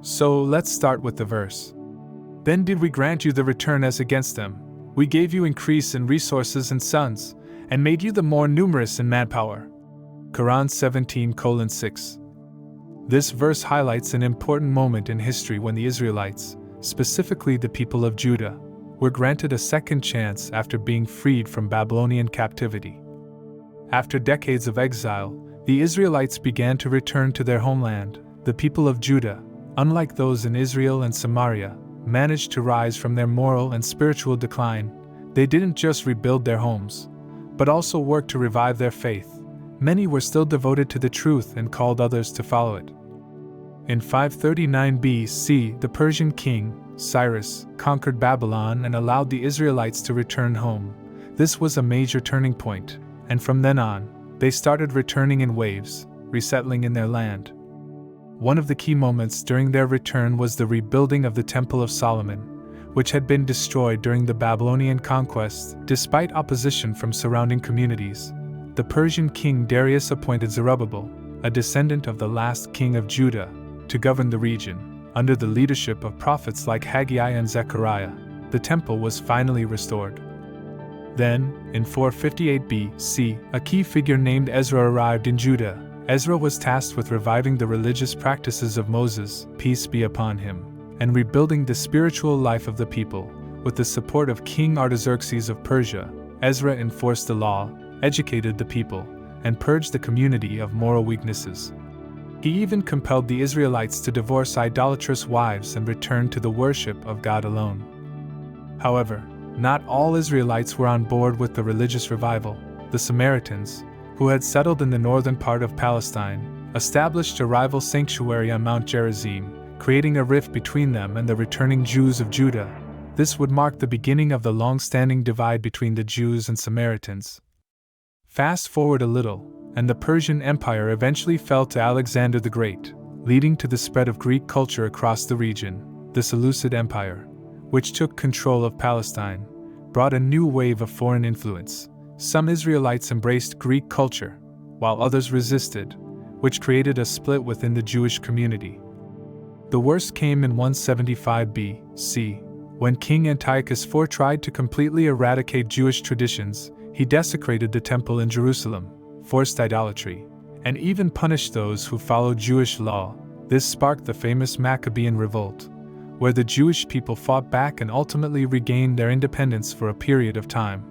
So let's start with the verse. Then did we grant you the return as against them. We gave you increase in resources and sons, and made you the more numerous in manpower. Quran 17:6. This verse highlights an important moment in history when the Israelites, specifically the people of Judah, were granted a second chance after being freed from Babylonian captivity. After decades of exile, the Israelites began to return to their homeland. The people of Judah, unlike those in Israel and Samaria, managed to rise from their moral and spiritual decline. They didn't just rebuild their homes, but also worked to revive their faith. Many were still devoted to the truth and called others to follow it. In 539 BC, the Persian king, Cyrus, conquered Babylon and allowed the Israelites to return home. This was a major turning point, and from then on, they started returning in waves, resettling in their land. One of the key moments during their return was the rebuilding of the Temple of Solomon, which had been destroyed during the Babylonian conquest. Despite opposition from surrounding communities, the Persian king Darius appointed Zerubbabel, a descendant of the last king of Judah, to govern the region. Under the leadership of prophets like Haggai and Zechariah, the temple was finally restored. Then, in 458 BC, a key figure named Ezra arrived in Judah. Ezra was tasked with reviving the religious practices of Moses, peace be upon him, and rebuilding the spiritual life of the people. With the support of King Artaxerxes of Persia, Ezra enforced the law, educated the people, and purged the community of moral weaknesses. He even compelled the Israelites to divorce idolatrous wives and return to the worship of God alone. However, not all Israelites were on board with the religious revival. The Samaritans, who had settled in the northern part of Palestine, established a rival sanctuary on Mount Gerizim, creating a rift between them and the returning Jews of Judah. This would mark the beginning of the long-standing divide between the Jews and Samaritans. Fast forward a little, and the Persian Empire eventually fell to Alexander the Great, leading to the spread of Greek culture across the region. The Seleucid Empire, which took control of Palestine, brought a new wave of foreign influence. Some Israelites embraced Greek culture, while others resisted, which created a split within the Jewish community. The worst came in 175 BC, when King Antiochus IV tried to completely eradicate Jewish traditions. He desecrated the temple in Jerusalem, forced idolatry, and even punished those who followed Jewish law. This sparked the famous Maccabean Revolt, where the Jewish people fought back and ultimately regained their independence for a period of time.